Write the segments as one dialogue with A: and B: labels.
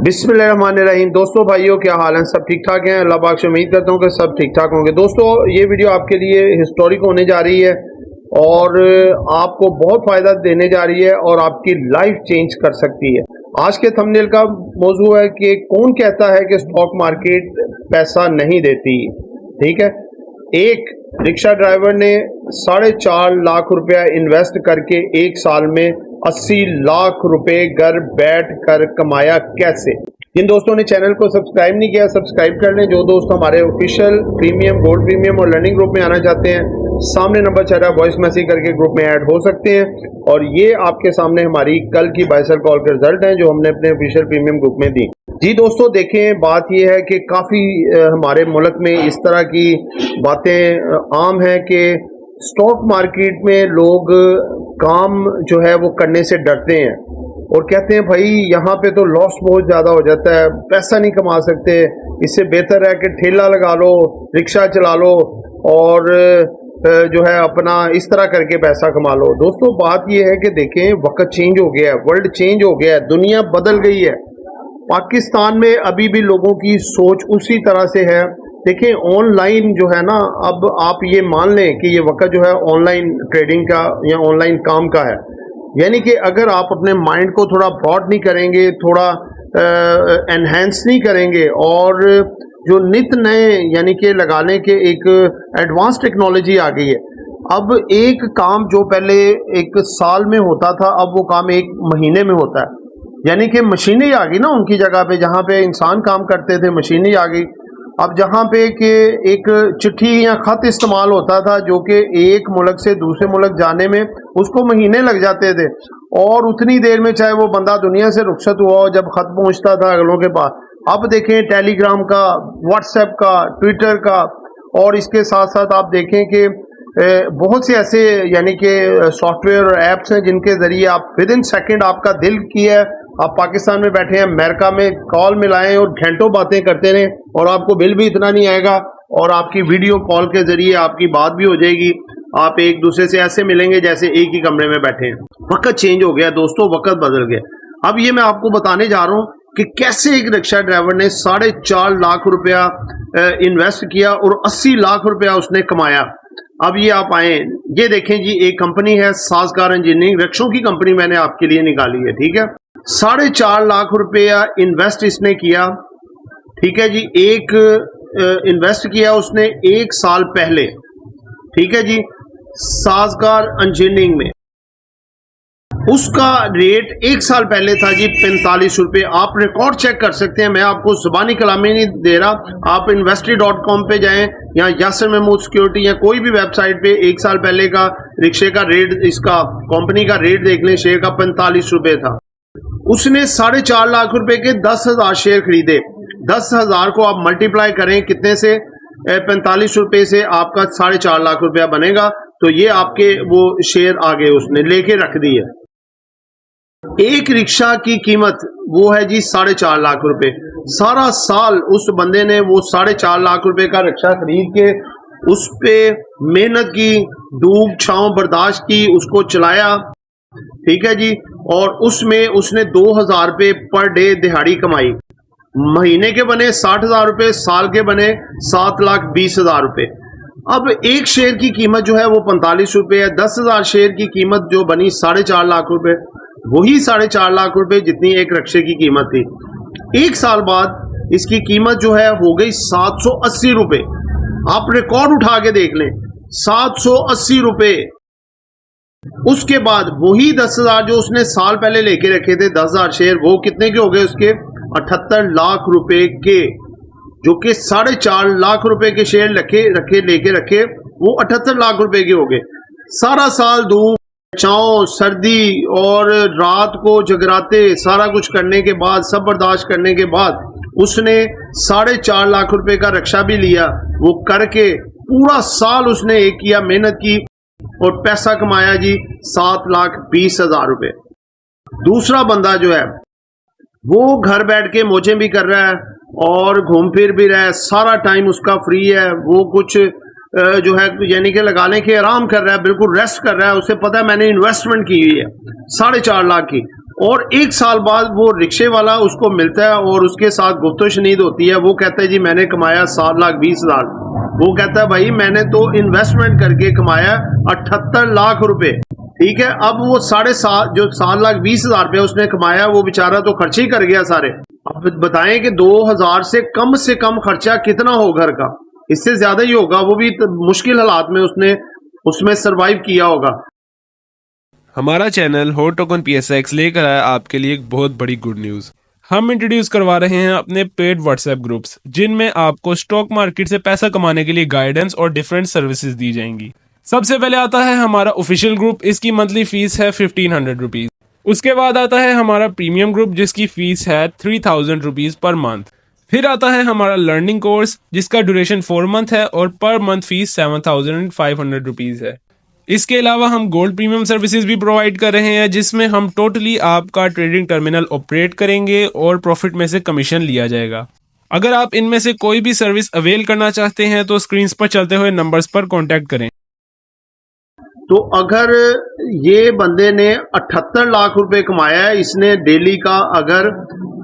A: बिस्मिल्लाहिर्रहमानिर्रहीम। दोस्तों भाइयों, क्या हाल है? सब ठीक ठाक हैं? अल्लाह पाक से उम्मीद करता हूँ कि सब ठीक ठाक होंगे। दोस्तों, ये वीडियो आपके लिए हिस्टोरिक होने जा रही है और आपको बहुत फ़ायदा देने जा रही है और आपकी लाइफ चेंज कर सकती है। आज के थंबनेल का मौजू है कि कौन कहता है कि स्टॉक मार्केट पैसा नहीं देती। ठीक है, एक रिक्शा ड्राइवर ने 4.5 लाख रुपया इन्वेस्ट करके एक साल में 80 लाख रुपए घर बैठ कर कमाया। कैसे? जिन दोस्तों ने चैनल को सब्सक्राइब नहीं किया, सब्सक्राइब कर लें। जो दोस्त हमारे ऑफिशियल प्रीमियम, गोल्ड प्रीमियम और लर्निंग ग्रुप में आना चाहते हैं, सामने नंबर चल रहा है, वॉइस मैसेज करके ग्रुप में ऐड हो सकते हैं। और ये आपके सामने हमारी कल की बाय सेल कॉल के रिजल्ट हैं जो हमने अपने ऑफिशियल प्रीमियम ग्रुप में दी। जी दोस्तों, देखें, बात यह है कि काफ़ी हमारे मुल्क में इस तरह की बातें आम हैं कि स्टॉक मार्केट में लोग काम जो है वो करने से डरते हैं और कहते हैं भाई यहाँ पे तो लॉस बहुत ज़्यादा हो जाता है, पैसा नहीं कमा सकते, इससे बेहतर है कि ठेला लगा लो, रिक्शा चला लो और जो है अपना इस तरह करके पैसा कमा लो। दोस्तों, बात यह है कि देखें, वक्त चेंज हो गया है, वर्ल्ड चेंज हो गया है, दुनिया बदल गई है। पाकिस्तान में अभी भी लोगों की सोच उसी तरह से है। देखें, ऑनलाइन जो है ना, अब आप ये मान लें कि ये वक्त जो है ऑनलाइन ट्रेडिंग का या ऑनलाइन काम का है। यानी कि अगर आप अपने माइंड को थोड़ा ब्रॉड नहीं करेंगे, थोड़ा एनहेंस नहीं करेंगे और जो नित नए यानी कि लगाने के एक एडवांस टेक्नोलॉजी आ गई है। अब एक काम जो पहले एक साल में होता था, अब वो काम एक महीने में होता है। यानी कि मशीनें आ गई ना उनकी जगह पे, जहाँ पे इंसान काम करते थे मशीनें आ गई। अब जहाँ पे कि एक चिट्ठी या खत इस्तेमाल होता था जो कि एक मुल्क से दूसरे मुल्क जाने में उसको महीने लग जाते थे और उतनी देर में चाहे वो बंदा दुनिया से रुखसत हुआ हो जब खत पहुँचता था अगलों के पास। अब देखें, टेलीग्राम का, व्हाट्सएप का, ट्विटर का और इसके साथ साथ आप देखें कि बहुत से ऐसे यानी कि सॉफ्टवेयर और ऐप्स हैं जिनके ज़रिए आप विद इन सेकेंड आपका दिल किया है, आप पाकिस्तान में बैठे हैं, अमेरिका में कॉल मिलाएं और घंटों बातें करते रहें और आपको बिल भी इतना नहीं आएगा और आपकी वीडियो कॉल के ज़रिए आपकी बात भी हो जाएगी। आप एक दूसरे से ऐसे मिलेंगे जैसे एक ही कमरे में बैठे हैं। वक्त चेंज हो गया दोस्तों, वक्त बदल गया। अब ये मैं आपको बताने जा रहा हूँ कि कैसे एक रिक्शा ड्राइवर ने 4.5 लाख रुपया इन्वेस्ट किया और 80 लाख रुपया उसने कमाया। अब ये आप आए, ये देखें जी, एक कंपनी है साजगार इंजीनियरिंग, रिक्शों की कंपनी मैंने आपके लिए निकाली है। ठीक है, 4.5 लाख रुपया इन्वेस्ट इसने किया। ठीक है जी, एक इन्वेस्ट किया उसने एक साल पहले। ठीक है जी, साजगार इंजीनियरिंग में उसका रेट एक साल पहले था जी 45 रुपये। आप रिकॉर्ड चेक कर सकते हैं, मैं आपको जुबानी कलामी नहीं दे रहा। आप investory.com पे जाएं या यासिर महमूद सिक्योरिटी या कोई भी वेबसाइट पे एक साल पहले का रिक्शे का रेट, इसका कंपनी का रेट देख लें, शेयर का 45 रुपये था। उसने 4.5 लाख रुपए के 10,000 शेयर खरीदे। 10,000 को आप मल्टीप्लाई करें कितने से, 45 रुपये से आपका 4.5 लाख रुपया बनेगा। तो ये आपके वो शेयर आ गए, उसने लेके रख दिए। एक रिक्शा की कीमत वो है जी 4.5 लाख रुपए। सारा साल उस बंदे ने वो 4.5 लाख रुपए का रिक्शा खरीद के उस पे मेहनत की, धूप छांव बर्दाश्त की, उसको चलाया। ठीक है जी, और उसमें उसने 2,000 रुपये पर डे दिहाड़ी कमाई। महीने के बने 60,000 रुपये, साल के बने 7,20,000 रुपये। अब एक शेयर की कीमत जो है वो 45 रुपये है। 10,000 शेयर की कीमत जो बनी 4.5 लाख रुपये, वही 4.5 लाख रुपए जितनी एक रिक्शे की कीमत थी। एक साल बाद इसकी कीमत जो है हो गई 780 रुपये। आप रिकॉर्ड उठा के देख लें, 780 रुपये। उसके बाद वही 10,000 जो उसने साल पहले लेके रखे थे, 10,000 शेयर, वो कितने के हो गए उसके? 78 लाख रुपए के, जो कि 4.5 लाख रुपए के शेयर लेके रखे, वो 78 लाख रुपए के हो गए। सारा साल धूप छाँव, सर्दी और रात को जगराते सारा कुछ करने के बाद, सब बर्दाश्त करने के बाद उसने 4.5 लाख रुपए का रिक्शा भी लिया। वो करके पूरा साल उसने एक किया, मेहनत की और पैसा कमाया जी 7,20,000 रुपये। दूसरा बंदा जो है वो घर बैठ के मौजें भी कर रहा है और घूम फिर भी रहा है, सारा टाइम उसका फ्री है। वो कुछ जो है यानी कि लगा लें कि आराम कर रहा है, बिल्कुल रेस्ट कर रहा है। उसे पता है मैंने इन्वेस्टमेंट की हुई है 4.5 लाख की, और 1 साल बाद वो रिक्शे वाला उसको मिलता है और उसके साथ गुफ्तो शनीद होती है। वो कहता है जी मैंने कमाया 7,20,000। वो कहता है भाई मैंने तो इन्वेस्टमेंट करके कमाया 78 लाख रुपए। ठीक है, अब वो 7.5 जो 7,20,000 रुपये उसने कमाया वो बेचारा तो खर्च ही कर गया सारे। अब बताएं कि 2,000 से कम खर्चा कितना हो घर का, इससे ज्यादा ही होगा। वो भी मुश्किल हालात में उसने उसमें सरवाइव किया होगा।
B: हमारा चैनल हॉट टोकन PSX लेकर आया आपके लिए एक बहुत बड़ी गुड न्यूज़। हम इंट्रोड्यूस करवा रहे हैं अपने पेड व्हाट्सएप ग्रुप्स, जिनमें आपको स्टॉक मार्केट से पैसा कमाने के लिए गाइडेंस और डिफरेंट सर्विसेज दी जाएंगी। सबसे पहले आता है हमारा ऑफिशियल ग्रुप, इसकी मंथली फीस है 1500 रुपीज़। उसके बाद आता है हमारा प्रीमियम ग्रुप, जिसकी फीस है 3000 रुपीज़ पर मंथ। फिर आता है हमारा लर्निंग कोर्स, जिसका ड्यूरेशन 4 मंथ है और पर मंथ फीस 7500 रुपीज़ है। इसके अलावा हम गोल्ड प्रीमियम सर्विसेज भी प्रोवाइड कर रहे हैं, जिसमें हम टोटली आपका ट्रेडिंग टर्मिनल ऑपरेट करेंगे और प्रॉफिट में से कमीशन लिया जाएगा। अगर आप इनमें से कोई भी सर्विस अवेल करना चाहते हैं तो स्क्रीन पर चलते हुए नंबर्स पर कॉन्टैक्ट करें।
A: तो अगर ये बंदे ने 78 लाख रुपए कमाया है, इसने डेली का अगर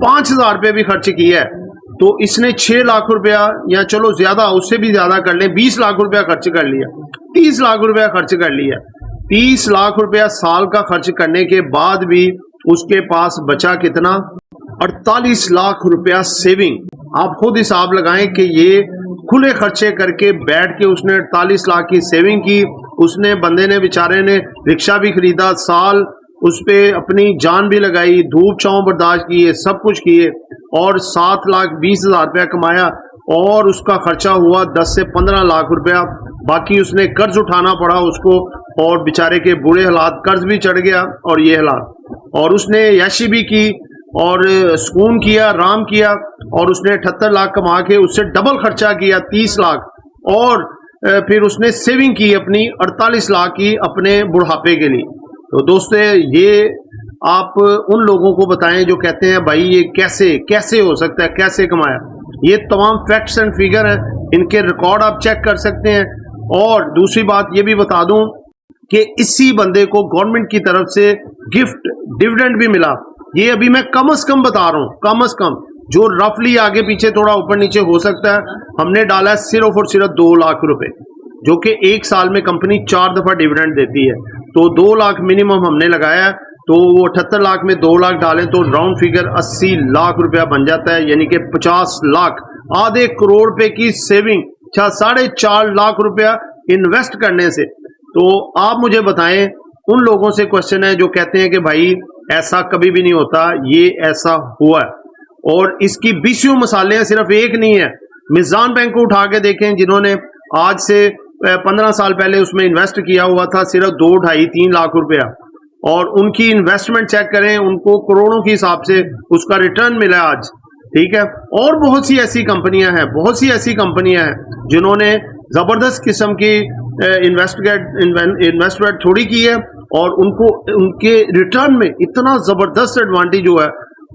A: 5,000 रुपये भी खर्च किया है तो इसने 6 लाख रुपया, या चलो ज्यादा उससे भी ज्यादा कर ले, 20 लाख रुपया खर्च कर लिया, 30 लाख रुपया खर्च कर लिया। 30 लाख रुपया साल का खर्च करने के बाद भी उसके पास बचा कितना? 48 लाख रुपया सेविंग। आप खुद हिसाब लगाएं कि ये खुले खर्चे करके बैठ के उसने 48 लाख की सेविंग की। उसने बंदे ने बेचारे ने रिक्शा भी खरीदा, साल उस पे अपनी जान भी लगाई, धूप छांव बर्दाश्त किए, सब कुछ किए और 7,20,000 रुपया कमाया और उसका खर्चा हुआ 10 से 15 लाख रुपया। बाकी उसने कर्ज उठाना पड़ा उसको और बेचारे के बुरे हालात, कर्ज भी चढ़ गया और ये हालात। और उसने याशी भी की और सुकून किया, आराम किया और उसने 78 लाख कमा के उससे डबल खर्चा किया 30 लाख और फिर उसने सेविंग की अपनी 48 लाख की अपने बुढ़ापे के लिए। तो दोस्तों ये आप उन लोगों को बताएं जो कहते हैं भाई ये कैसे हो सकता है, कैसे कमाया। ये तमाम फैक्ट्स एंड फिगर हैं, इनके रिकॉर्ड आप चेक कर सकते हैं। और दूसरी बात ये भी बता दूं कि इसी बंदे को गवर्नमेंट की तरफ से गिफ्ट डिविडेंड भी मिला। ये अभी मैं कम से कम बता रहा हूँ, कम से कम, जो रफली आगे पीछे थोड़ा ऊपर नीचे हो सकता है। हमने डाला है सिर्फ और सिर्फ 2 लाख रुपए, जो कि 1 साल में कंपनी 4 दफा डिविडेंड देती है। तो 2 लाख मिनिमम हमने लगाया है। तो वो 78 लाख में 2 लाख डालें तो राउंड फिगर 80 लाख रुपया बन जाता है, यानी कि 50 लाख, आधे करोड़ रुपए की सेविंग 4.5 लाख रुपया इन्वेस्ट करने से। तो आप मुझे बताएं, उन लोगों से क्वेश्चन है जो कहते हैं कि भाई ऐसा कभी भी नहीं होता, ये ऐसा हुआ है। और इसकी 20 मिसालें हैं, सिर्फ एक नहीं है। मिजान बैंक को उठा के देखें, जिन्होंने आज से 15 साल पहले उसमें इन्वेस्ट किया हुआ था सिर्फ 2, 2.5, 3 लाख रुपया, और उनकी इन्वेस्टमेंट चेक करें, उनको करोड़ों के हिसाब से उसका रिटर्न मिला आज। ठीक है, और बहुत सी ऐसी कंपनियां हैं जिन्होंने जबरदस्त किस्म की इन्वेस्टमेंट थोड़ी की है और उनको उनके रिटर्न में इतना जबरदस्त एडवांटेज हुआ है।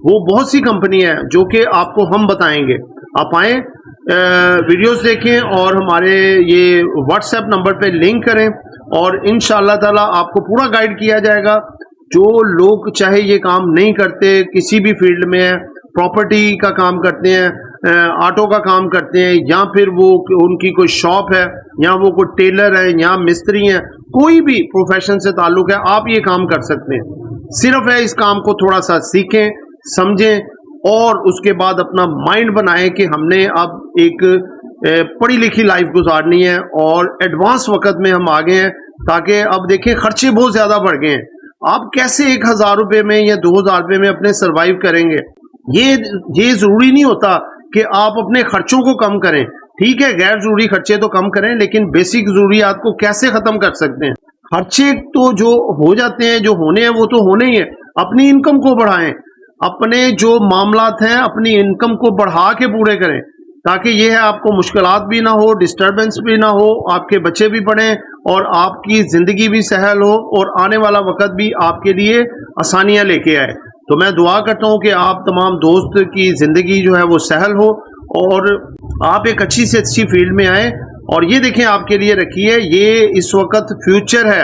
A: वो बहुत सी कंपनियां हैं जो कि आपको हम बताएंगे। आप आए, वीडियोस देखें और हमारे ये व्हाट्सएप नंबर पे लिंक करें और इंशाअल्लाह ताला आपको पूरा गाइड किया जाएगा। जो लोग चाहे ये काम नहीं करते, किसी भी फील्ड में है, प्रॉपर्टी का काम करते हैं, ऑटो का काम करते हैं, या फिर वो उनकी कोई शॉप है, या वो कोई टेलर है, या मिस्त्री हैं, कोई भी प्रोफेशन से ताल्लुक है, आप ये काम कर सकते हैं। सिर्फ है इस काम को थोड़ा सा सीखें, समझें और उसके बाद अपना माइंड बनाएं कि हमने अब एक पढ़ी लिखी लाइफ गुजारनी है और एडवांस वक्त में हम आ गए हैं। ताकि अब देखें खर्चे बहुत ज्यादा बढ़ गए हैं। आप कैसे 1,000 रुपये में या 2,000 रुपये में अपने सरवाइव करेंगे? ये जरूरी नहीं होता कि आप अपने खर्चों को कम करें। ठीक है, गैर जरूरी खर्चे तो कम करें, लेकिन बेसिक जरूरियात को कैसे खत्म कर सकते हैं? खर्चे तो जो हो जाते हैं, जो होने हैं, वो तो होने ही है। अपनी इनकम को बढ़ाएं, अपने जो मामलात हैं अपनी इनकम को बढ़ा के पूरे करें, ताकि ये है आपको मुश्किलात भी ना हो, डिस्टर्बेंस भी ना हो, आपके बच्चे भी पढ़ें और आपकी जिंदगी भी सहल हो और आने वाला वक्त भी आपके लिए आसानियां लेके आए। तो मैं दुआ करता हूं कि आप तमाम दोस्त की जिंदगी जो है वो सहल हो और आप एक अच्छी से अच्छी फील्ड में आए। और ये देखें आपके लिए रखी है, ये इस वक्त फ्यूचर है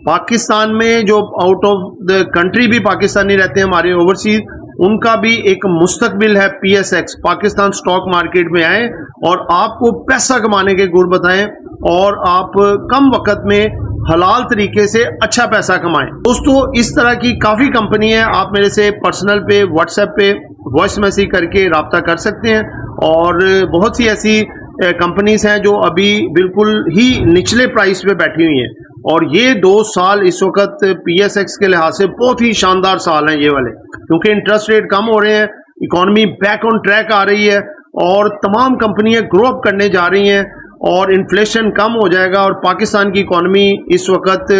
A: पाकिस्तान में जो आउट ऑफ द कंट्री भी पाकिस्तानी रहते हैं हमारे ओवरसीज, उनका भी एक मुस्तकबिल है PSX, पाकिस्तान स्टॉक मार्केट में आए और आपको पैसा कमाने के गुर बताएं और आप कम वक्त में हलाल तरीके से अच्छा पैसा कमाएं। दोस्तों इस तरह की काफ़ी कंपनी है, आप मेरे से पर्सनल पे व्हाट्सएप पे वॉइस मैसेज करके रब्ता कर सकते हैं और बहुत सी ऐसी कंपनीज हैं जो अभी बिल्कुल ही निचले प्राइस पे बैठी हुई हैं और ये 2 साल इस वक्त PSX के लिहाज से बहुत ही शानदार साल हैं ये वाले, क्योंकि इंटरेस्ट रेट कम हो रहे हैं, इकॉनमी बैक ऑन ट्रैक आ रही है और तमाम कंपनियां ग्रो अप करने जा रही हैं और इन्फ्लेशन कम हो जाएगा और पाकिस्तान की इकॉनमी इस वक्त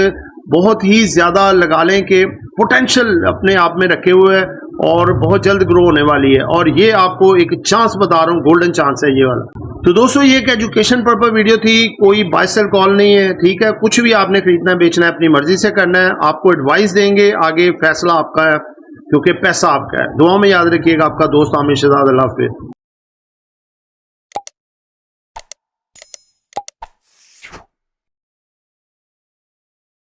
A: बहुत ही ज़्यादा लगा लें कि पोटेंशियल अपने आप में रखे हुए है और बहुत जल्द ग्रो होने वाली है और ये आपको एक चांस बता रहा हूँ, गोल्डन चांस है ये वाला। तो दोस्तों ये एक एजुकेशन पर्पस वीडियो थी, कोई बाय सेल कॉल नहीं है, ठीक है। कुछ भी आपने खरीदना है बेचना है अपनी मर्जी से करना है, आपको एडवाइस देंगे, आगे फैसला आपका है क्योंकि पैसा आपका है। दुआ में याद रखिएगा, आपका दोस्त आमिर शहजाद। अल्लाह हाफिज़।